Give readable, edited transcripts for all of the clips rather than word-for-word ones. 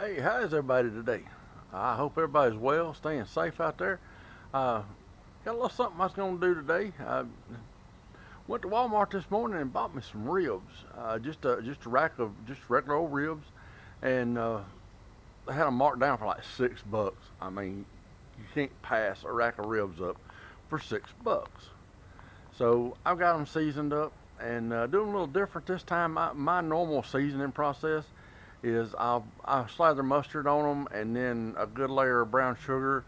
Hey, how's everybody today? I hope everybody's well, staying safe out there. Uh, got a little something I was going to do today. I went to Walmart this morning and bought me some ribs, just a rack of just regular old ribs, and they had them marked down for like $6. I mean, you can't pass a rack of ribs up for $6. So I've got them seasoned up and doing a little different this time. My normal seasoning process is I'll slather mustard on them and then a good layer of brown sugar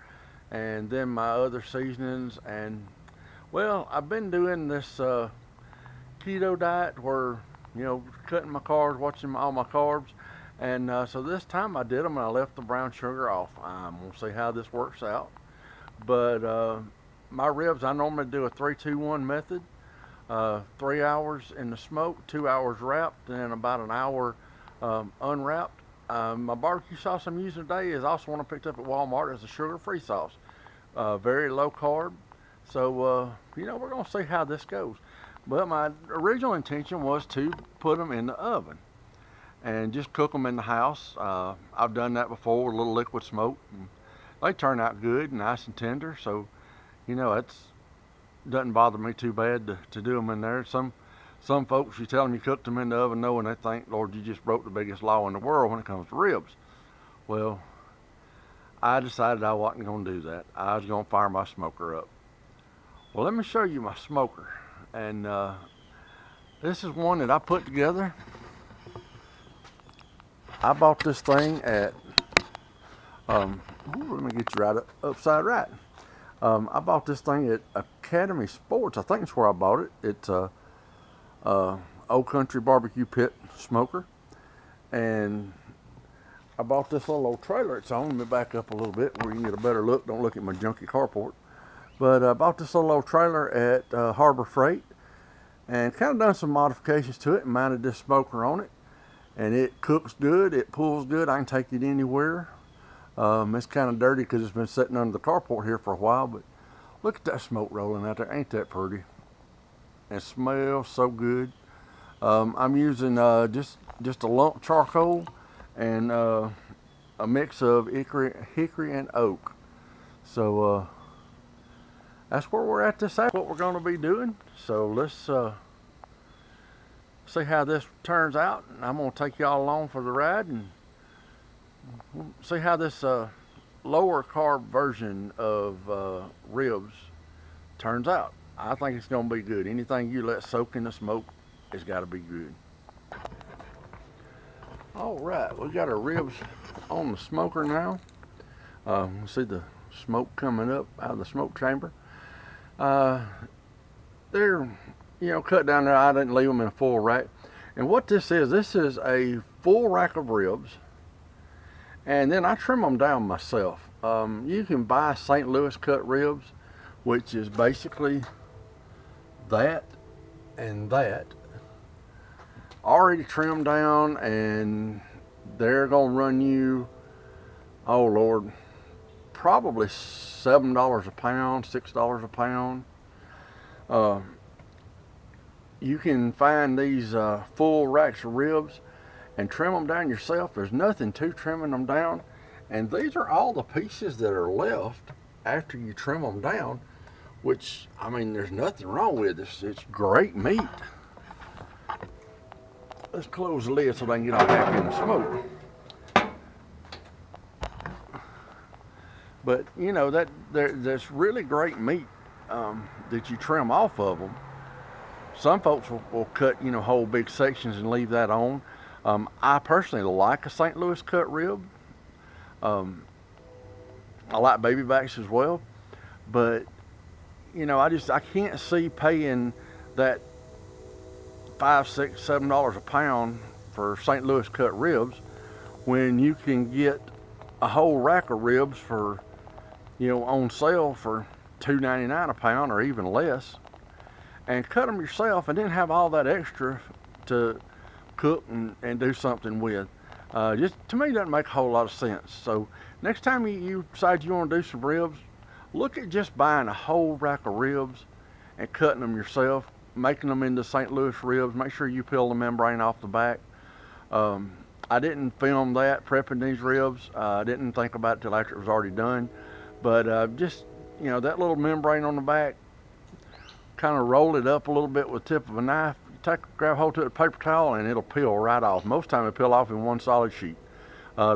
and then my other seasonings. And well, I've been doing this keto diet where, cutting my carbs, watching all my carbs. And so this time I did them and I left the brown sugar off. I'm going to see how this works out. But my ribs, I normally do a 3-2-1 method. 3 hours in the smoke, 2 hours wrapped, and about an hour unwrapped. My barbecue sauce I'm using today is also one I picked up at Walmart. It's a sugar-free sauce, very low carb. So we're gonna see how this goes. But my original intention was to put them in the oven and just cook them in the house. I've done that before with a little liquid smoke. And they turn out good, nice and tender. So it's doesn't bother me too bad to do them in there. Some folks, you tell them you cooked them in the oven knowing they think, Lord, you just broke the biggest law in the world when it comes to ribs. Well, I decided I wasn't going to do that. I was going to fire my smoker up. Well, let me show you my smoker. And this is one that I put together. I bought this thing at, let me get you upside right. I bought this thing at Academy Sports. I think it's where I bought it. It's a Old Country Barbecue Pit smoker, and I bought this little old trailer it's on. Let me back up a little bit where you can get a better look. Don't look at my junky carport. But I bought this little old trailer at Harbor Freight and kind of done some modifications to it and mounted this smoker on it. And it cooks good. It pulls good. I can take it anywhere. It's kind of dirty because it's been sitting under the carport here for a while, but look at that smoke rolling out there. Ain't that pretty? It smells so good. I'm using just a lump charcoal and a mix of hickory and oak. So that's where we're at this. What we're going to be doing. So let's see how this turns out. And I'm going to take y'all along for the ride and we'll see how this lower carb version of ribs turns out. I think it's going to be good. Anything you let soak in the smoke, it's got to be good. All right, we got our ribs on the smoker now. You see the smoke coming up out of the smoke chamber. They're, cut down there. I didn't leave them in a full rack. And what this is a full rack of ribs. And then I trim them down myself. You can buy St. Louis cut ribs, which is basically that and that already trimmed down, and they're gonna run you, oh Lord, probably $7 a pound, $6 a pound. You can find these full racks of ribs and trim them down yourself. There's nothing to trimming them down, and these are all the pieces that are left after you trim them down, which, I mean, there's nothing wrong with this. It's great meat. Let's close the lid so they can get all back in the smoke. But that's really great meat that you trim off of them. Some folks will cut whole big sections and leave that on. I personally like a St. Louis cut rib. I like baby backs as well, but I can't see paying that $5, $6, $7 a pound for St. Louis cut ribs when you can get a whole rack of ribs for on sale for $2.99 a pound or even less, and cut them yourself and then have all that extra to cook and do something with. Just to me doesn't make a whole lot of sense. So next time you decide you want to do some ribs, look at just buying a whole rack of ribs and cutting them yourself, making them into St. Louis ribs. Make sure you peel the membrane off the back. I didn't film that prepping these ribs. I didn't think about it till after it was already done. But just, that little membrane on the back, kind of roll it up a little bit with the tip of a knife. Grab hold to it with a paper towel and it'll peel right off. Most time it peel off in one solid sheet.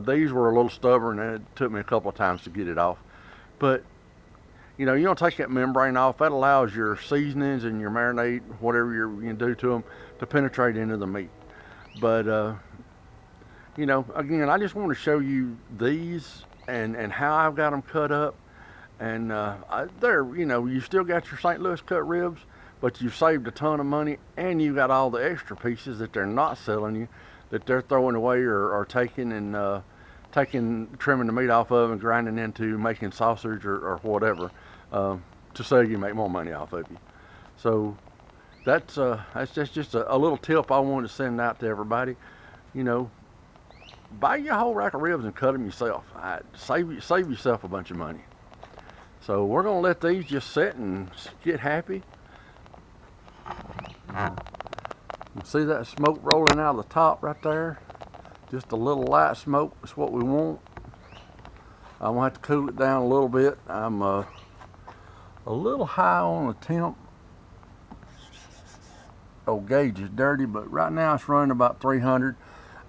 These were a little stubborn and it took me a couple of times to get it off. But you don't take that membrane off. That allows your seasonings and your marinade, whatever you're going to do to them, to penetrate into the meat. But again, I just want to show you these and how I've got them cut up. And you still got your St. Louis cut ribs, but you've saved a ton of money, and you got all the extra pieces that they're not selling you, that they're throwing away or taking and trimming the meat off of and grinding into making sausage or whatever, to sell you, make more money off of you. So that's just a little tip I wanted to send out to everybody. Buy you a whole rack of ribs and cut them yourself. Save yourself a bunch of money. So we're gonna let these just sit and get happy. You see that smoke rolling out of the top right there? Just a little light smoke, that's what we want. I'm gonna have to cool it down a little bit. I'm a little high on the temp. Oh, gauge is dirty, but right now it's running about 300.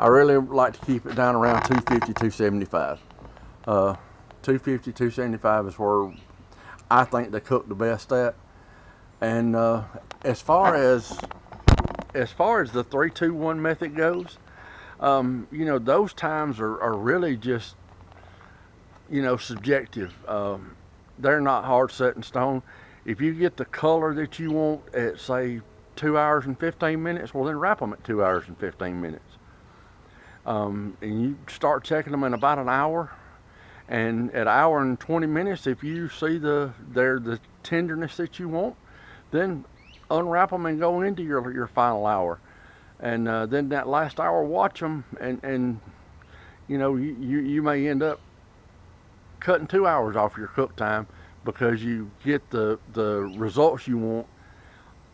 I really like to keep it down around 250, 275. 250, 275 is where I think they cook the best at. And as far as the 3-2-1 method goes, those times are really just, subjective. They're not hard set in stone. If you get the color that you want at, say, 2 hours and 15 minutes, well, then wrap them at 2 hours and 15 minutes. And you start checking them in about an hour. And at an hour and 20 minutes, if you see the tenderness that you want, then unwrap them and go into your final hour. And then that last hour, watch them, and you may end up cutting 2 hours off your cook time because you get the results you want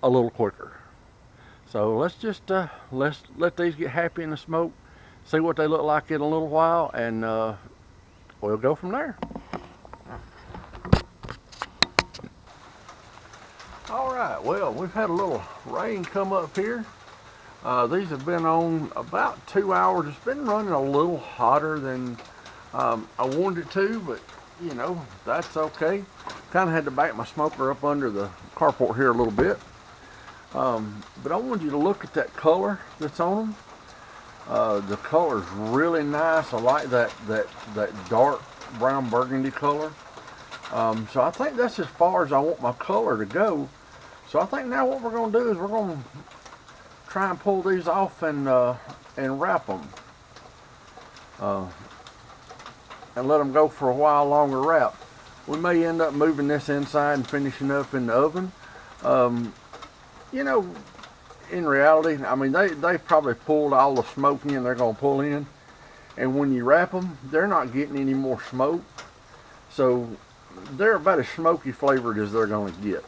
a little quicker. So let's just let's let these get happy in the smoke, see what they look like in a little while, and we'll go from there. All right, well, we've had a little rain come up here. These have been on about 2 hours. It's been running a little hotter than I wanted it to, but that's okay. Kind of had to back my smoker up under the carport here a little bit. But I wanted you to look at that color that's on them. The color's really nice. I like that dark brown burgundy color. So I think that's as far as I want my color to go. So I think now what we're going to do is we're going to try and pull these off and wrap them. And let them go for a while longer wrap. We may end up moving this inside and finishing up in the oven. In reality, I mean, they've probably pulled all the smoke in they're going to pull in. And when you wrap them, they're not getting any more smoke. So they're about as smoky flavored as they're going to get.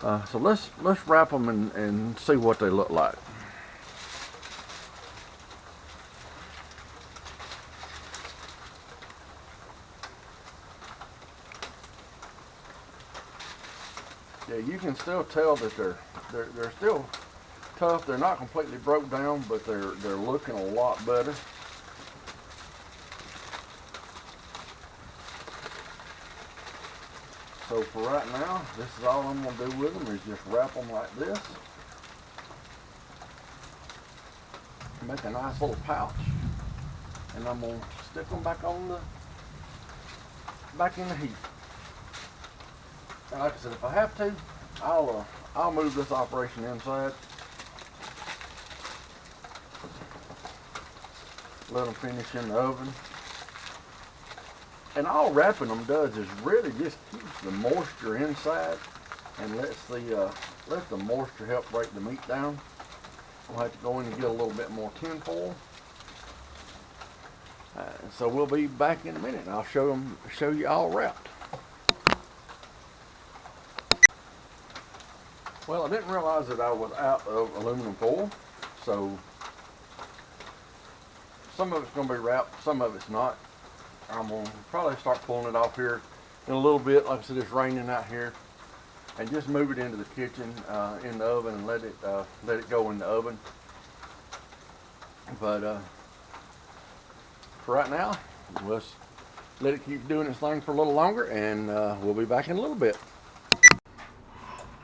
So let's wrap them and see what they look like. Yeah, you can still tell that they're still tough. They're not completely broke down, but they're looking a lot better. So for right now, this is all I'm going to do with them is just wrap them like this. Make a nice little pouch, and I'm going to stick them back in the heat. And like I said, if I have to, I'll move this operation inside. Let them finish in the oven. And all wrapping them does is really just keeps the moisture inside and lets the moisture help break the meat down. We'll have to go in and get a little bit more tin foil. So we'll be back in a minute and I'll show you all wrapped. Well, I didn't realize that I was out of aluminum foil, so some of it's going to be wrapped, some of it's not. I'm going to probably start pulling it off here in a little bit. Like I said, it's raining out here. And just move it into the kitchen, in the oven, and let it go in the oven. But for right now, let's let it keep doing its thing for a little longer, and we'll be back in a little bit.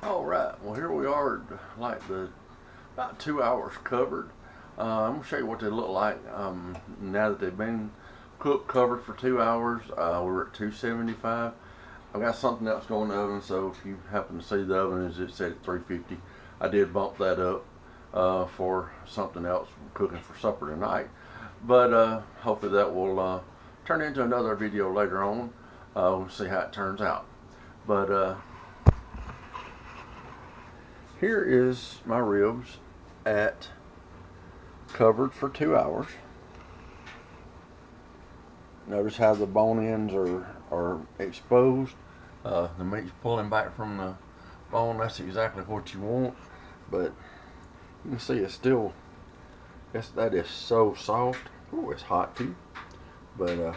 All right, well here we are, like about 2 hours covered. I'm gonna show you what they look like now that they've been cooked, covered for 2 hours. We're at 275. I've got something else going in the oven, so if you happen to see the oven is set at 350, I did bump that up for something else cooking for supper tonight. But hopefully that will turn into another video later on. We'll see how it turns out. But here is my ribs at covered for 2 hours. Notice how the bone ends are exposed. The meat's pulling back from the bone. That's exactly what you want. But you can see it's still, that is so soft. Oh, it's hot too. But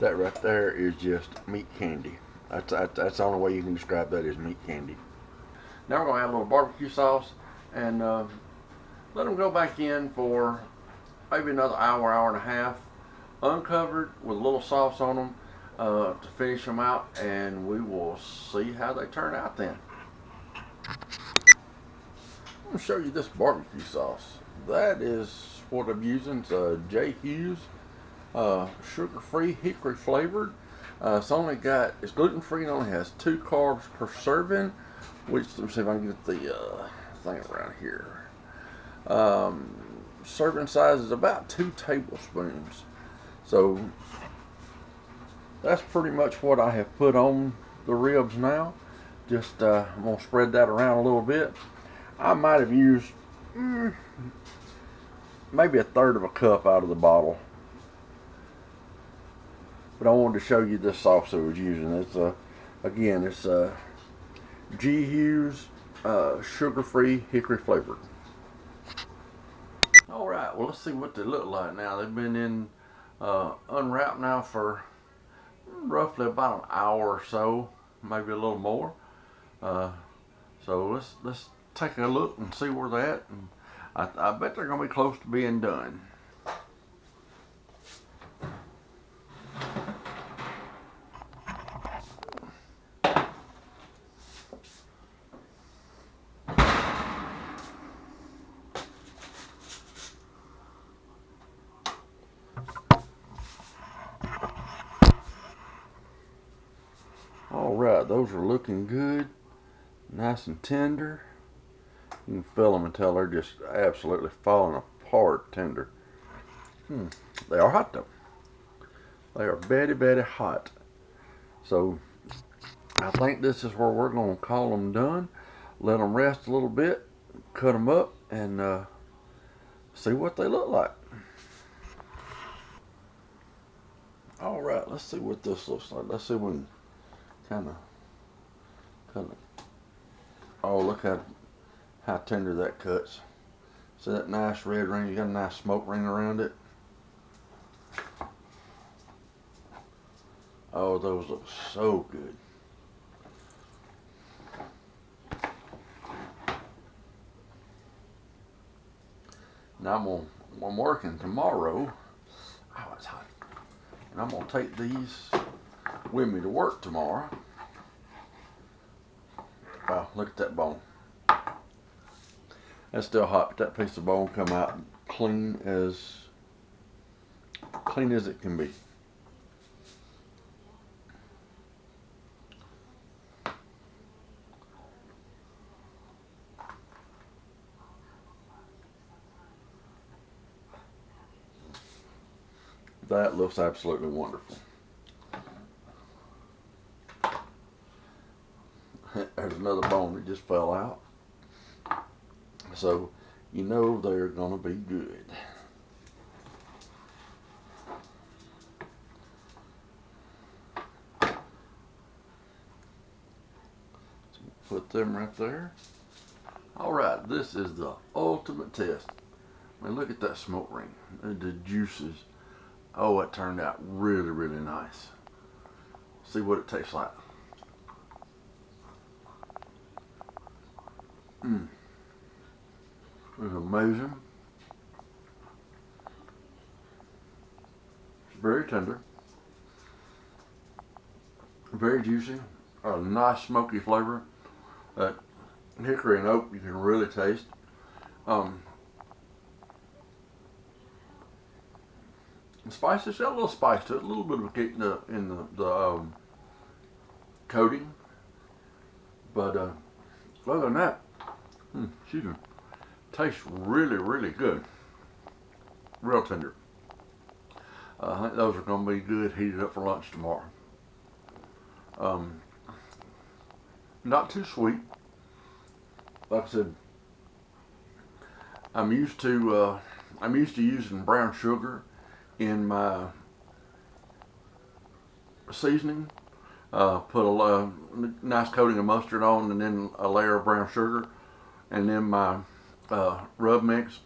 that right there is just meat candy. That's the only way you can describe that, is meat candy. Now we're going to add a little barbecue sauce and let them go back in for maybe another hour, hour and a half, uncovered with a little sauce on them to finish them out, and we will see how they turn out then. I'm going to show you this barbecue sauce. That is what I'm using. It's J. Hughes, sugar-free, hickory flavored. It's gluten-free and only has 2 carbs per serving, which, let me see if I can get the thing around here. Serving size is about 2 tablespoons. So that's pretty much what I have put on the ribs now. Just I'm going to spread that around a little bit. I might have used maybe 1/3 of a cup out of the bottle. But I wanted to show you this sauce I was using. It's again, it's G. Hughes sugar-free, hickory flavored. All right, well let's see what they look like now. They've been in unwrapped now for roughly about an hour or so, maybe a little more. So let's take a look and see where they're at. And I bet they're gonna be close to being done. Alright, those are looking good, nice and tender. You can feel them and tell they're just absolutely falling apart tender. They are hot though. They are very hot. So I think this is where we're going to call them done. Let them rest a little bit, cut them up, and see what they look like. Alright, let's see what this looks like. Let's see if we can kind of, oh, look how tender that cuts. See that nice red ring? You got a nice smoke ring around it. Oh, those look so good. Now I'm working tomorrow. Oh, it's hot. And I'm gonna take these with me to work tomorrow. Wow, look at that bone. That's still hot, but that piece of bone come out clean as it can be. That looks absolutely wonderful. There's another bone that just fell out. So you know they're gonna be good. So put them right there. Alright, this is the ultimate test. I mean, look at that smoke ring. The juices. Oh, it turned out really, really nice. See what it tastes like. It's amazing. It's very tender. Very juicy. A nice smoky flavor. That hickory and oak you can really taste. The spice, it's got a little spice to it, a little bit of a kick in the coating. But other than that, excuse me, tastes really, really good. Real tender. I think those are going to be good heated up for lunch tomorrow. Not too sweet. Like I said, I'm used to using brown sugar in my seasoning. Put a nice coating of mustard on, and then a layer of brown sugar, and then my rub mix.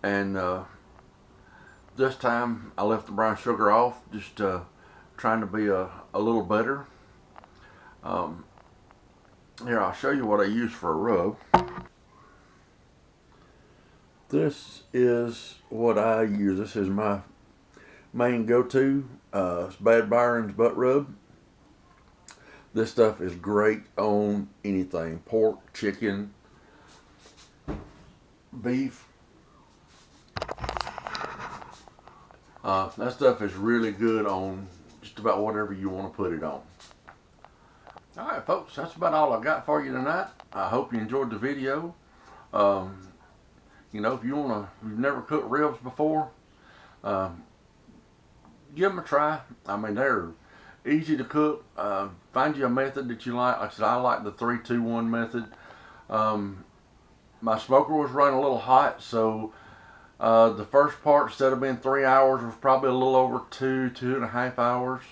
And this time I left the brown sugar off, just trying to be a little better. Here, I'll show you what I use for a rub. This is what I use. This is my main go-to. It's Bad Byron's butt rub. This stuff is great on anything. Pork, chicken, beef. That stuff is really good on just about whatever you want to put it on. Alright folks, that's about all I got for you tonight. I hope you enjoyed the video. You know, if you've never cooked ribs before, give them a try. I mean, they're easy to cook. Find you a method that you like. Like I said, I like the 3-2-1 method. My smoker was running a little hot, so the first part, instead of being 3 hours, was probably a little over 2.5 hours.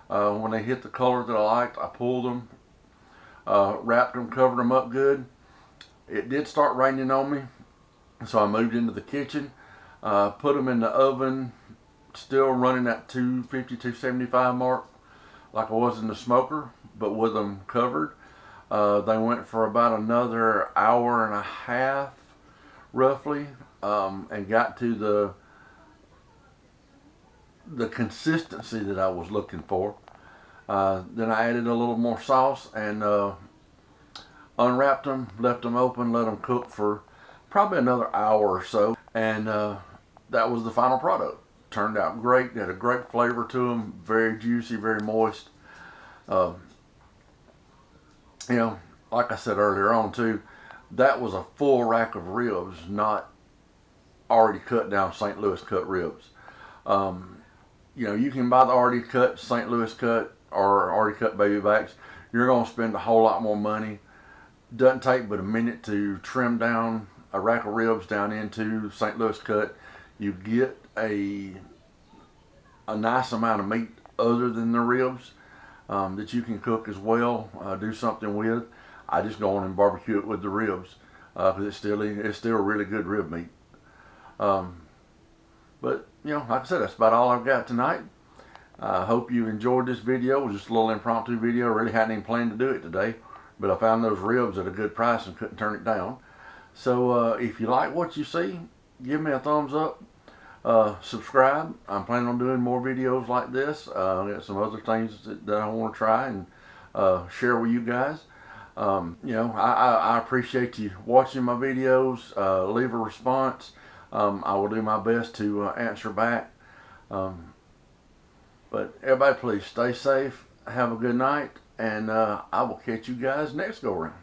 When they hit the color that I liked, I pulled them, wrapped them, covered them up good. It did start raining on me, so I moved into the kitchen, put them in the oven, still running at 250, 275 mark, like I was in the smoker, but with them covered. They went for about another hour and a half, roughly, and got to the consistency that I was looking for. Then I added a little more sauce and unwrapped them, left them open, let them cook for probably another hour or so, and that was the final product. Turned out great. They had a great flavor to them, very juicy, very moist. You know, like I said earlier on too, that was a full rack of ribs, not already cut down St. Louis cut ribs. You know, you can buy the already cut St. Louis cut or already cut baby backs. You're going to spend a whole lot more money. Doesn't take but a minute to trim down a rack of ribs down into St. Louis cut. You get a nice amount of meat other than the ribs that you can cook as well, do something with. I just go on and barbecue it with the ribs because it's still really good rib meat. But you know, like I said, that's about all I've got tonight. I hope you enjoyed this video. It was just a little impromptu video. I really hadn't even planned to do it today, but I found those ribs at a good price and couldn't turn it down. So if you like what you see, give me a thumbs up. Subscribe. I'm planning on doing more videos like this. I got some other things that I want to try and share with you guys. You know, I appreciate you watching my videos. Leave a response. I will do my best to answer back. But everybody, please stay safe. Have a good night, and I will catch you guys next go around.